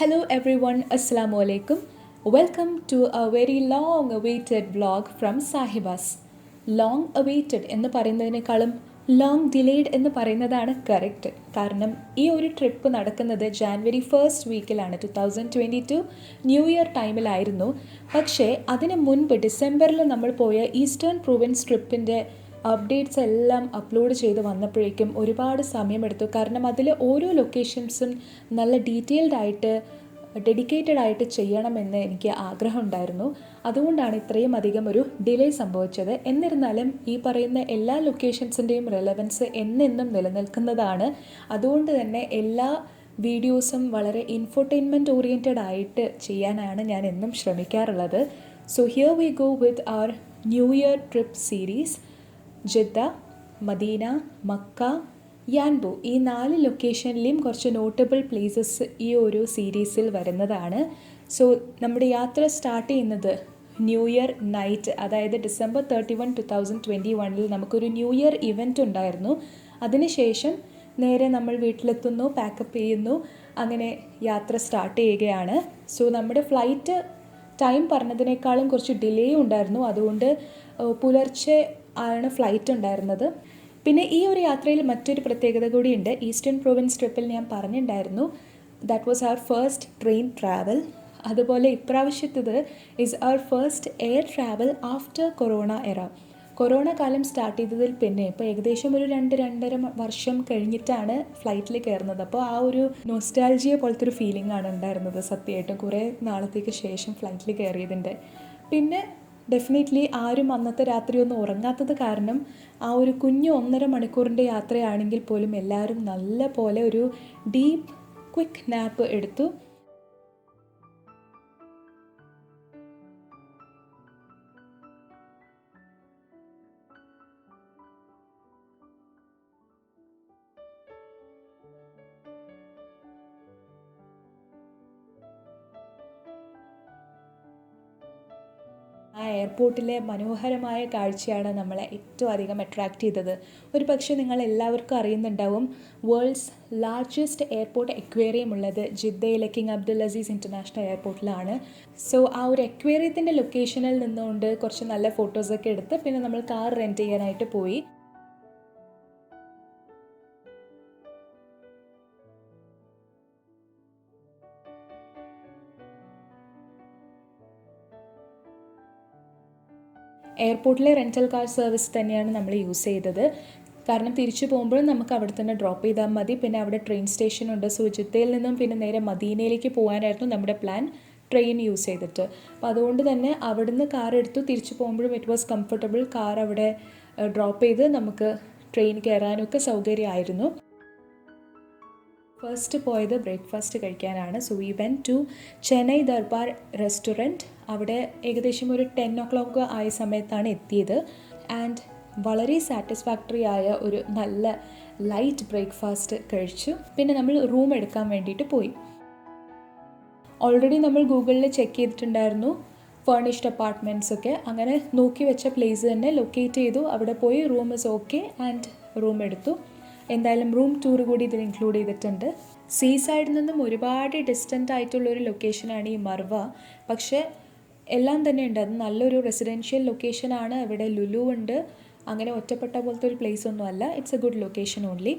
Hello everyone, Assalamu alaikum. Welcome to a very long awaited vlog from Sahibas. Long awaited എന്ന് പറയുന്നതിനേക്കാളും long delayed എന്ന് പറയുന്നതാണ് correct. കാരണം ഈ ഒരു ട്രിപ്പ് നടക്കുന്നത് ജാനുവരി 1st വീക്കിലാണ്, 2022 ന്യൂ ഇയർ ടൈമിലായിരുന്നു. പക്ഷേ അതിന് മുൻപ് ഡിസംബറിൽ നമ്മൾ പോയ ഈസ്റ്റേൺ പ്രൊവിൻസ് ട്രിപ്പിൻ്റെ അപ്ഡേറ്റ്സ് എല്ലാം അപ്ലോഡ് ചെയ്ത് വന്നപ്പോഴേക്കും ഒരുപാട് സമയമെടുത്തു. കാരണം അതിൽ ഓരോ ലൊക്കേഷൻസും നല്ല ഡീറ്റെയിൽഡ് ആയിട്ട് ഡെഡിക്കേറ്റഡ് ആയിട്ട് ചെയ്യണമെന്ന് എനിക്ക് ആഗ്രഹമുണ്ടായിരുന്നു. അതുകൊണ്ടാണ് ഇത്രയും അധികം ഒരു ഡിലേ സംഭവിച്ചത്. എന്നിരുന്നാലും ഈ പറയുന്ന എല്ലാ ലൊക്കേഷൻസിൻ്റെയും റെലവൻസ് എന്നെന്നും നിലനിൽക്കുന്നതാണ്. അതുകൊണ്ട് തന്നെ എല്ലാ വീഡിയോസും വളരെ ഇൻഫോർടൈൻമെൻറ്റ് ഓറിയൻറ്റഡ് ആയിട്ട് ചെയ്യാനാണ് ഞാൻ എന്നും ശ്രമിക്കാറുള്ളത്. So here we go with our new year trip series. Jeddah, Medina, Mecca, Yanbu ഈ 4 ലൊക്കേഷനിലെയും കുറച്ച് നോട്ടബിൾ പ്ലേസസ് ഈ ഒരു സീരീസിൽ വരുന്നതാണ്. സോ നമ്മുടെ യാത്ര സ്റ്റാർട്ട് ചെയ്യുന്നത് ന്യൂ ഇയർ നൈറ്റ്, അതായത് December 31, 2021 നമുക്കൊരു ന്യൂ ഇയർ ഇവൻ്റ് ഉണ്ടായിരുന്നു. അതിനുശേഷം നേരെ നമ്മൾ വീട്ടിലെത്തുന്നു, പാക്കപ്പ് ചെയ്യുന്നു, അങ്ങനെ യാത്ര സ്റ്റാർട്ട് ചെയ്യുകയാണ്. സോ നമ്മുടെ ഫ്ലൈറ്റ് ടൈം പറഞ്ഞതിനേക്കാളും കുറച്ച് ഡിലേ ഉണ്ടായിരുന്നു. അതുകൊണ്ട് പുലർച്ചെ ആണ് ഫ്ലൈറ്റ് ഉണ്ടായിരുന്നത്. പിന്നെ ഈ ഒരു യാത്രയിൽ മറ്റൊരു പ്രത്യേകത കൂടിയുണ്ട്. ഈസ്റ്റേൺ പ്രൊവിൻസ് ട്രിപ്പിൽ ഞാൻ പറഞ്ഞിട്ടുണ്ടായിരുന്നു, that was our first train travel. അതുപോലെ ഇപ്രാവശ്യത്തത് is our first air travel after corona era. Corona കാലം സ്റ്റാർട്ട് ചെയ്തതിൽ പിന്നെ ഇപ്പോൾ ഏകദേശം ഒരു 2-2.5 വർഷം കഴിഞ്ഞിട്ടാണ് ഫ്ലൈറ്റിൽ കയറുന്നത്. അപ്പോൾ ആ ഒരു നൊസ്റ്റാൾജിയ പോലത്തെ ഒരു ഫീലിംഗ് ആണ് ഉണ്ടായിരുന്നത് സത്യമായിട്ടും, കുറേ നാളത്തേക്ക് ശേഷം ഫ്ലൈറ്റിൽ കയറിയതിൻ്റെ. പിന്നെ ഡെഫിനറ്റ്ലി ആരും അന്നത്തെ രാത്രി ഒന്നും ഉറങ്ങാത്തത് കാരണം ആ ഒരു കുഞ്ഞു 1.5 മണിക്കൂറിൻ്റെ യാത്രയാണെങ്കിൽ പോലും എല്ലാവരും നല്ല പോലെ ഒരു ഡീപ്പ് ക്വിക്ക് നാപ്പ് എടുത്തു. ആ എയർപോർട്ടിലെ മനോഹരമായ കാഴ്ചയാണ് നമ്മളെ ഏറ്റവും അധികം അട്രാക്റ്റ് ചെയ്തത്. ഒരു പക്ഷേ നിങ്ങൾ എല്ലാവർക്കും അറിയുന്നുണ്ടാവും, വേൾഡ്സ് ലാർജസ്റ്റ് എയർപോർട്ട് അക്വേറിയം ഉള്ളത് ജിദ്ദയിലെ കിങ് അബ്ദുൽ ഇൻ്റർനാഷണൽ എയർപോർട്ടിലാണ്. സോ ആ ഒരു അക്വേറിയത്തിൻ്റെ ലൊക്കേഷനിൽ നിന്നുകൊണ്ട് കുറച്ച് നല്ല ഫോട്ടോസൊക്കെ എടുത്ത് പിന്നെ നമ്മൾ കാർ റെൻറ്റ് ചെയ്യാനായിട്ട് പോയി. എയർപോർട്ടിലെ റെൻ്റൽ കാർ സർവീസ് തന്നെയാണ് നമ്മൾ യൂസ് ചെയ്തത്. കാരണം തിരിച്ചു പോകുമ്പോഴും നമുക്ക് അവിടെ തന്നെ ഡ്രോപ്പ് ചെയ്താൽ മതി. പിന്നെ അവിടെ ട്രെയിൻ സ്റ്റേഷനുണ്ട്. സോ ജിദ്ദയിൽ നിന്നും പിന്നെ നേരെ മദീനയിലേക്ക് പോകാനായിരുന്നു നമ്മുടെ പ്ലാൻ, ട്രെയിൻ യൂസ് ചെയ്തിട്ട്. അപ്പോൾ അതുകൊണ്ട് തന്നെ അവിടുന്ന് കാർ എടുത്തു. തിരിച്ചു പോകുമ്പോഴും ഇറ്റ് വാസ് കംഫർട്ടബിൾ. കാർ അവിടെ ഡ്രോപ്പ് ചെയ്ത് നമുക്ക് ട്രെയിൻ കയറാനൊക്കെ സൗകര്യമായിരുന്നു. ഫസ്റ്റ് പോയത് ബ്രേക്ക്ഫാസ്റ്റ് കഴിക്കാനാണ്. So we went to Chennai Darbar restaurant. അവിടെ ഏകദേശം ഒരു 10 o'clock ആയ സമയത്താണ് എത്തിയത്. ആൻഡ് വളരെ സാറ്റിസ്ഫാക്ടറി ആയ ഒരു നല്ല ലൈറ്റ് ബ്രേക്ക്ഫാസ്റ്റ് കഴിച്ചു. പിന്നെ നമ്മൾ റൂം എടുക്കാൻ വേണ്ടിയിട്ട് പോയി. ഓൾറെഡി നമ്മൾ ഗൂഗിളിൽ ചെക്ക് ചെയ്തിട്ടുണ്ടായിരുന്നു ഫേർണിഷ്ഡ് അപ്പാർട്ട്മെൻറ്റ്സ് ഒക്കെ. അങ്ങനെ നോക്കി വെച്ച പ്ലേസ് തന്നെ ലൊക്കേറ്റ് ചെയ്തു. അവിടെ പോയി room is okay and room എടുത്തു. എന്തായാലും റൂം ടൂർ കൂടി ഇതിൽ ഇൻക്ലൂഡ് ചെയ്തിട്ടുണ്ട്. സീ സൈഡിൽ നിന്നും ഒരുപാട് ഡിസ്റ്റൻ്റ് ആയിട്ടുള്ളൊരു ലൊക്കേഷനാണ് ഈ മർവ. പക്ഷേ എല്ലാം തന്നെ ഉണ്ട്. അത് നല്ലൊരു റെസിഡൻഷ്യൽ ലൊക്കേഷനാണ്. ഇവിടെ ലുലു ഉണ്ട്. അങ്ങനെ ഒറ്റപ്പെട്ട പോലത്തെ ഒരു പ്ലേസ് ഒന്നും അല്ല. It's A good location only.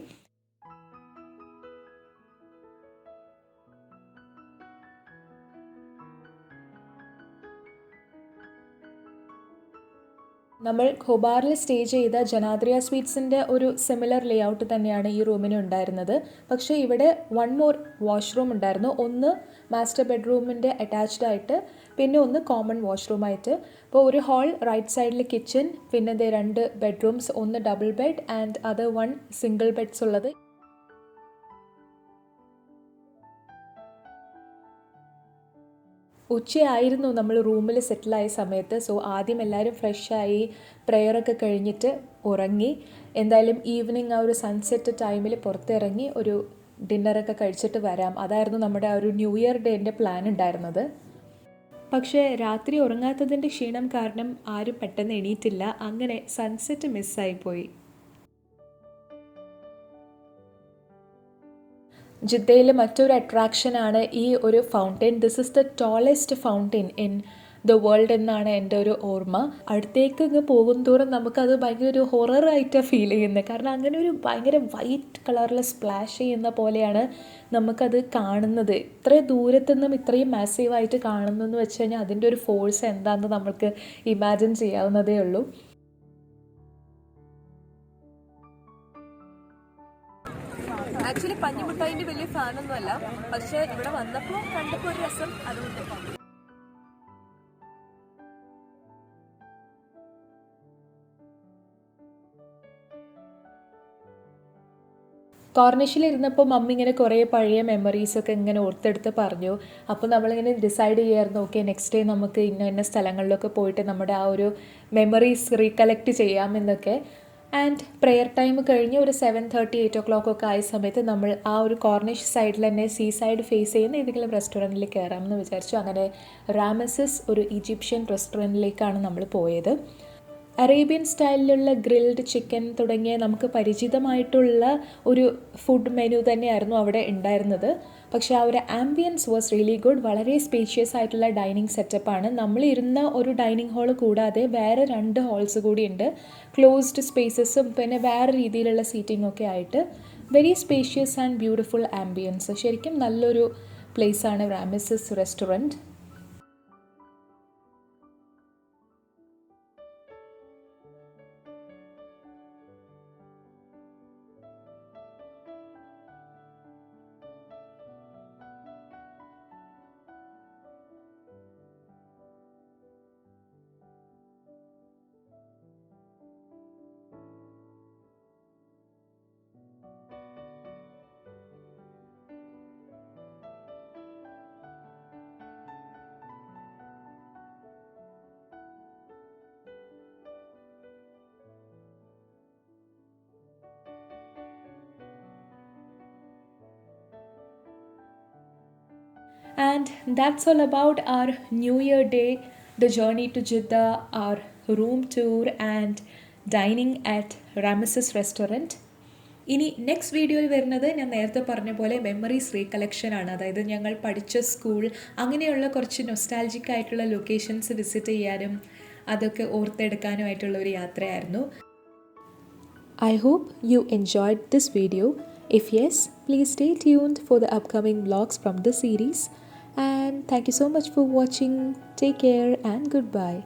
നമ്മൾ ഖോബാറിൽ സ്റ്റേ ചെയ്ത ജനാദ്രിയ സ്വീറ്റ്സിൻ്റെ ഒരു സിമിലർ ലേ ഔട്ട് തന്നെയാണ് ഈ റൂമിന് ഉണ്ടായിരുന്നത്. പക്ഷേ ഇവിടെ 1 more വാഷ്റൂം ഉണ്ടായിരുന്നു. ഒന്ന് മാസ്റ്റർ ബെഡ്റൂമിൻ്റെ അറ്റാച്ച്ഡ് ആയിട്ട്, പിന്നെ ഒന്ന് കോമൺ വാഷ്റൂമായിട്ട്. അപ്പോൾ ഒരു ഹാൾ, റൈറ്റ് സൈഡിൽ കിച്ചൺ, പിന്നെ 2 ബെഡ്റൂംസ്, ഒന്ന് double bed and other 1 single beds ഉള്ളത്. ഉച്ചയായിരുന്നു നമ്മൾ റൂമിൽ സെറ്റിലായ സമയത്ത്. സോ ആദ്യം എല്ലാവരും ഫ്രഷായി പ്രെയറൊക്കെ കഴിഞ്ഞിട്ട് ഉറങ്ങി. എന്തായാലും ഈവനിങ് ആ ഒരു സൺസെറ്റ് ടൈമിൽ പുറത്തിറങ്ങി ഒരു ഡിന്നറൊക്കെ കഴിച്ചിട്ട് വരാം, അതായിരുന്നു നമ്മുടെ ആ ഒരു ന്യൂ ഇയർ ഡേൻ്റെ പ്ലാൻ ഉണ്ടായിരുന്നത്. പക്ഷേ രാത്രി ഉറങ്ങാത്തതിൻ്റെ ക്ഷീണം കാരണം ആരും പെട്ടെന്ന് എണീറ്റില്ല. അങ്ങനെ സൺസെറ്റ് മിസ്സായിപ്പോയി. ജിദ്ദയിൽ മറ്റൊരു അട്രാക്ഷനാണ് ഈ ഒരു fountain. This is the tallest fountain in the world എന്നാണ് എൻ്റെ ഒരു ഓർമ്മ. അടുത്തേക്ക് ഇങ്ങ് പോകും തോറും നമുക്കത് ഭയങ്കര ഒരു ഹൊററായിട്ടാണ് ഫീൽ ചെയ്യുന്നത്. കാരണം അങ്ങനെ ഒരു ഭയങ്കര വൈറ്റ് കളറിൽ സ്പ്ലാഷ് ചെയ്യുന്ന പോലെയാണ് നമുക്കത് കാണുന്നത്. ഇത്ര ദൂരത്തു നിന്നും ഇത്രയും മാസീവായിട്ട് കാണുന്നു എന്ന് വെച്ച് കഴിഞ്ഞാൽ അതിൻ്റെ ഒരു ഫോഴ്സ് എന്താണെന്ന് നമുക്ക് ഇമാജിൻ ചെയ്യാവുന്നതേ ഉള്ളൂ. ആക്ച്വലി പഞ്ഞിമുട്ടായിൻ്റെ വലിയ ഫാനൊന്നും അല്ല, പക്ഷേ ഇവിടെ വന്നപ്പോൾ കണ്ടപ്പോൾ ഒരു രസം, അതുകൊണ്ട്. കോർണിഷിലിരുന്നപ്പോൾ മമ്മി ഇങ്ങനെ കുറേ പഴയ മെമ്മറീസൊക്കെ ഇങ്ങനെ ഓർത്തെടുത്ത് പറഞ്ഞു. അപ്പോൾ നമ്മളിങ്ങനെ ഡിസൈഡ് ചെയ്യായിരുന്നു, ഓക്കെ നെക്സ്റ്റ് ഡേ നമുക്ക് ഇന്ന സ്ഥലങ്ങളിലൊക്കെ പോയിട്ട് നമ്മുടെ ആ ഒരു മെമ്മറീസ് റീകളക്ട് ചെയ്യാമെന്നൊക്കെ. ആൻഡ് പ്രെയർ ടൈം കഴിഞ്ഞ് ഒരു 7:30 8 o'clock ഒക്കെ ആയ സമയത്ത് നമ്മൾ ആ ഒരു കോർണിഷ് സൈഡിൽ തന്നെ സീ സൈഡ് ഫേസ് ചെയ്യുന്ന ഏതെങ്കിലും റെസ്റ്റോറൻറ്റിൽ കയറാമെന്ന് വിചാരിച്ചു. അങ്ങനെ റാമസസ് ഒരു ഈജിപ്ഷ്യൻ റെസ്റ്റോറൻറ്റിലേക്കാണ് നമ്മൾ പോയത്. അറേബ്യൻ സ്റ്റൈലിലുള്ള ഗ്രിൽഡ് ചിക്കൻ തുടങ്ങിയ നമുക്ക് പരിചിതമായിട്ടുള്ള ഒരു ഫുഡ് മെനു തന്നെയായിരുന്നു അവിടെ ഉണ്ടായിരുന്നത്. പക്ഷേ ആ ഒരു ആംബിയൻസ് വാസ് റിയലി ഗുഡ്. വളരെ സ്പേഷ്യസ് ആയിട്ടുള്ള ഡൈനിങ് സെറ്റപ്പാണ്. നമ്മളിരുന്ന ഒരു ഡൈനിങ് ഹാൾ കൂടാതെ വേറെ 2 ഹാൾസ് കൂടിയുണ്ട്. ക്ലോസ്ഡ് സ്പേസസും പിന്നെ വേറെ രീതിയിലുള്ള സീറ്റിംഗ് ഒക്കെ ആയിട്ട് very spacious and beautiful ambience. ശരിക്കും നല്ലൊരു പ്ലേസാണ് റാമസസ് restaurant. And that's all about our New Year day, the journey to Jeddah, our room tour and dining at Rameses restaurant. ഇനി നെക്സ്റ്റ് വീഡിയോയിൽ വരുന്നത് ഞാൻ നേരത്തെ പറഞ്ഞ പോലെ മെമ്മറീസ് റീകളക്ഷൻ ആണ്. അതായത് ഞങ്ങൾ പഠിച്ച സ്കൂൾ, അങ്ങനെയുള്ള കുറച്ച് നൊസ്റ്റാൾജിക് ആയിട്ടുള്ള ലൊക്കേഷൻസ് വിസിറ്റ് ചെയ്യാനും അതൊക്കെ ഓർത്തെടുക്കാനുമായിട്ടുള്ള ഒരു യാത്രയായിരുന്നു. I hope you enjoyed this video. If yes, please stay tuned for the upcoming vlogs from the series. And thank you so much for watching. Take care and goodbye.